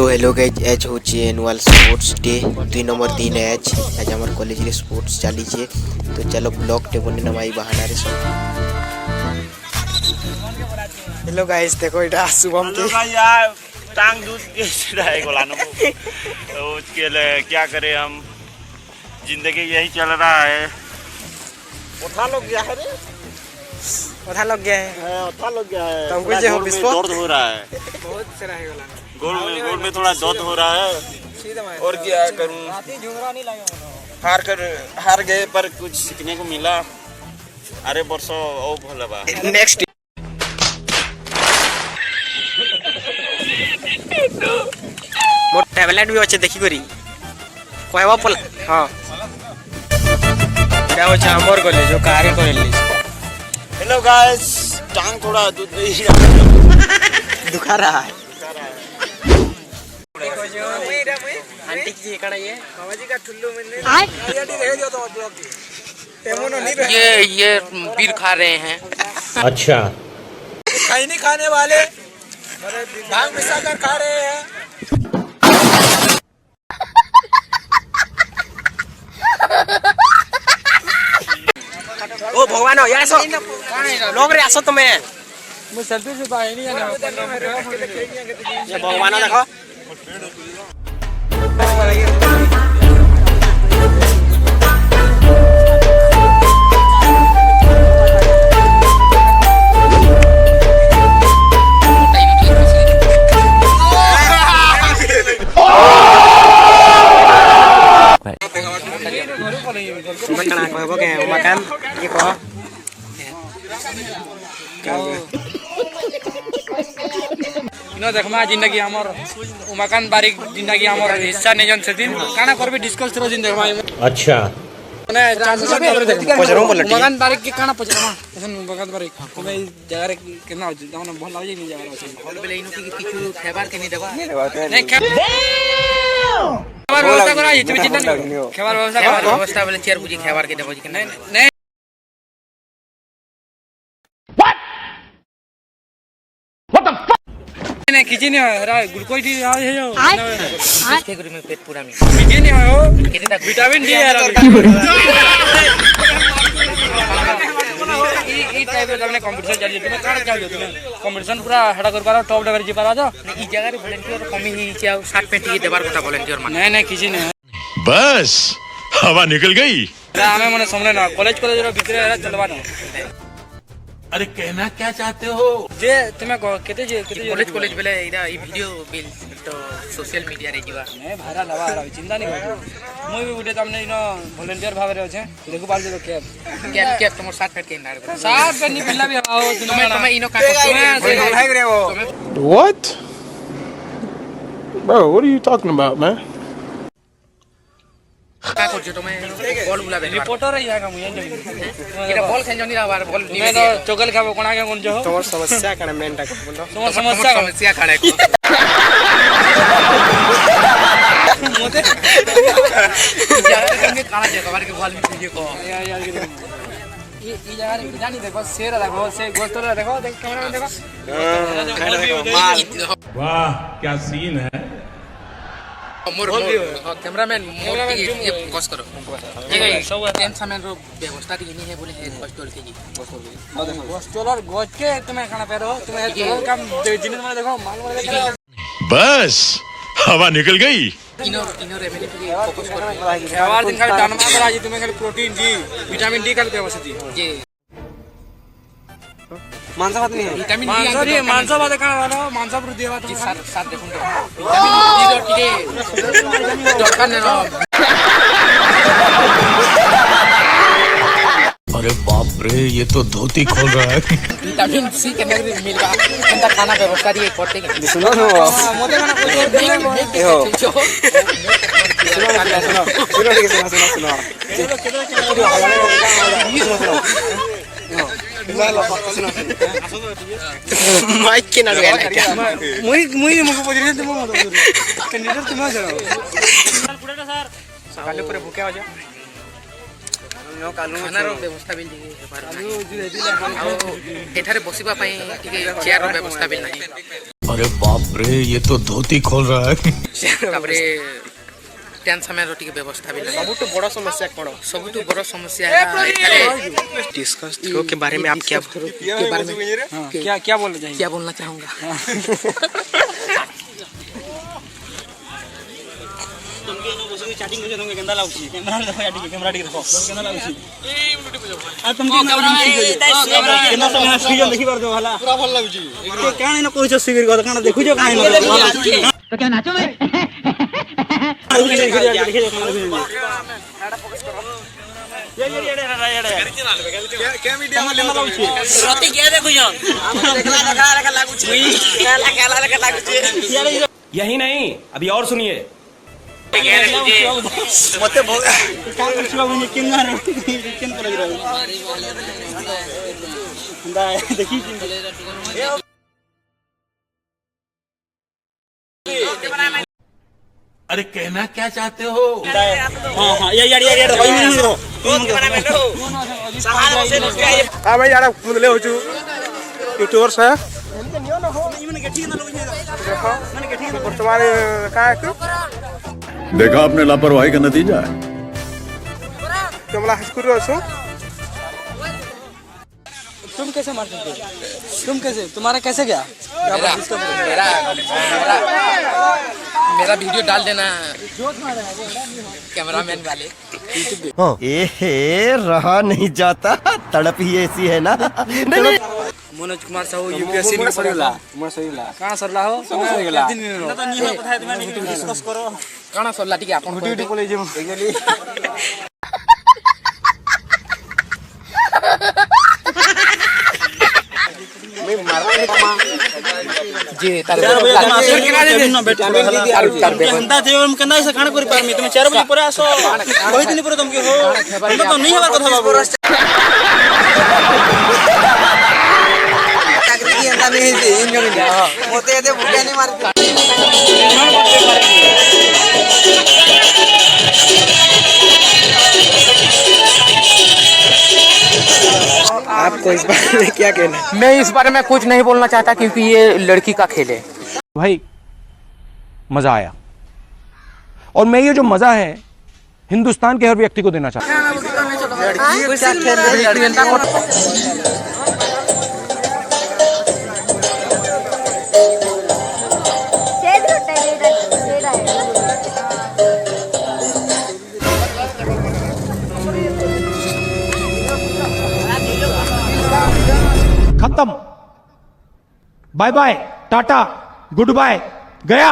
तो hello guys as होची annual sports day 2 number 3 as आज हमर कॉलेज रे स्पोर्ट्स चाली छे तो चलो ब्लॉक टे बने नमाई बहाना रे सब। हेलो गाइस देखो इटा शुभम के भाई यार टांग दूध के चढ़ाए गोलानो तो उसके लिए क्या करें हम, जिंदगी यही चल रहा है। उठा लोग गया है रे, उठा लग गया है उठा लोग गया है। तुमको जो दर्द हो रहा है, बहुत सारा है गोलानो गोल में थोड़ा दर्द हो रहा है। और क्या करूं, हार गए पर कुछ सीखने को मिला। अरे वर्षो ओ भला बा नेक्स्ट मोर टैबलेट भी अच्छे देखी करी कहबा पला। हां क्या हो छ हमर कॉलेज जो कार्य करेली। हेलो गाइस, टांग थोड़ा दूध दुखा रहा है। आंटी जी कड़ा ये बाबा जी का ठुल्लू में आईआईटी रह दियो तो ब्लॉक की तेमोनो नहीं ये बीर खा रहे हैं। अच्छा खाई नहीं खाने वाले भांग मिसा कर खा रहे हैं। ओ भगवान हो यार सो लोग रे आसो तुम्हें मु सेल्फी से बाहर नहीं जाना। ये भगवान देखो कना कहबो के मकान ये कह इनो देखमा जिंदगी हमर उमाकांत बारिक जिंदगी हमर हिस्सा नहीं जन छथिन काना करबे डिस्कस करो जिंदगी देखमा। अच्छा माने चांसेस करे देखमा पजरो बोलती उमाकांत बारिक के काना पजरमा एसन उमाकांत बारिक कोमे जगह रे केना हो जवन भल लागे नहीं जगह रे हॉल बेले इनो की किछु खेबार के नहीं देबा नहीं खेबार व्यवस्था करा ये चिंता नहीं खेबार व्यवस्था बेले चेयर बुझी खेबार के देबो नहीं नहीं नहीं खिची नहीं रा ग्लूकोज डी आ है जो इसके गुरु में पेट पूरा में खिची नहीं हो कितना विटामिन डी है ई टाइप रे हमने कंपटीशन चली तुम्हें काण चाहिए तुम्हें कंपटीशन पूरा हड़ा कर पारो टॉप लेवल जी पारा जो ई जगह रे वॉलंटियर कमी ही छै 60 पेटी देबार कोटा वॉलंटियर मान नहीं नहीं खिची नहीं बस हवा निकल गई। हमें मने सामने ना कॉलेज रो भीतर चलवा ना। अरे कहना क्या चाहते हो? जे तुम्हें केते कॉलेज बेले इरा ई वीडियो बिल तो सोशल मीडिया रे जीवा नहीं भाड़ा लवा चिंता नहीं करो मुई भी उठे तमने इनो वॉलंटियर भाव रे छै देखो बाल जो कैब तुम 60 पेट के नार साफ पे नहीं पहला भी आओ तुम इनो का What? Bro, what are you talking about, man? का कर जो तुम बॉल बुला दे रिपोर्टर है यहाँ का मुझे इरा बॉल खेल जनी बार बॉल मैं तो चोकल खाबो कोना के कोन जो तोर समस्या कना मेन टा बोलो तुम्हार समस्या खड़े को मोते जगह के काला जगह बार के बॉल में तुझे को यार ये जगह रे जानी देखो शेर देखो से गोस्तों देखो देख कैमरा में देखो वाह क्या सीन है। मोर कैमरामैन ये फोकस करो सब टेंशन रो व्यवस्था की नहीं है बोले है गोस्टोल के जी गोस्टोलर गोज के तुम्हें खाना पे रहो तुम्हें तोल काम जिन्हें में देखो माल वाले देखो बस हवा निकल गई। इनो रेमेडी पे फोकस करो। खेवार दिन खाली दानमा पर आज तुम्हें खाली प्रोटीन डी विटामिन डी का व्यवस्था दी जी मानसा बात नहीं है विटामिन डी मानसा बात का वाला मानसा वृद्धि हुआ जी साथ देखो तो विटामिन डी रो टिके दरकार ने रो। अरे बाप रे, ये तो धोती खोल रहा है। विटामिन सी के नहीं मिलगा उनका खाना व्यवस्था दिए करते के सुनो मोटे खाना कोई सुनो माइक के ना मुई मुको पजरे तुम कैंडिडेट तुम जरा काले पूरे भूखे हो जा खानार व्यवस्था भी एठारे बसिबा चेयर व्यवस्था भी नहीं। अरे बाप रे ये तो धोती खोल रहा है ତାପରେ ଟ୍ରେନ୍ ସମୟରେ ଟିକେ ବ୍ୟବସ୍ଥା ବି ନାହିଁ ସବୁଠୁ ବଡ଼ ସମସ୍ୟା କ'ଣ? ସବୁଠୁ ବଡ଼ ସମସ୍ୟା ହେଲା ଏଠାରେ डिस्कस थ्रो के बारे में आप क्या के बारे में क्या बोलना चाहिए क्या बोलना चाहूँगा यही नहीं अभी और सुनिए अरे कहना क्या चाहते हो हाँ भाई यार ले हो चु यूट्यूबर्स है वर्तमान देखा आपने लापरवाही का नतीजा है कमला हाईस्कूल तुम कैसे मार सकते हो तुम कैसे तुम्हारा कैसे गया मेरा वीडियो डाल देना कैमरामैन वाले रहा नहीं जाता तड़प ही ऐसी है ना मनोज कुमार साहू यूपीएससी में सरिला कहां सरला हो सरिला କାଣା ସରିଲା ଟିକେ ଆପଣ ଡ୍ୟୁଟି ପଳେଇ ଯିବୁ ଯେ ତାର केना से खाना करि पारमी तुम 4 बजे परे आसो कहि दिन परे तुम के हो तो नहीं हमार कथा बाबू चाकरी की अंदा नहीं है इन जगह मोते एते भूखे नहीं मारता आपको इस बारे में क्या कहना है? मैं इस बारे में कुछ नहीं बोलना चाहता क्योंकि ये लड़की का खेल है भाई मजा आया और मैं ये जो मजा है हिंदुस्तान के हर व्यक्ति को देना चाहता हूँ खत्म bye bye tata goodbye गया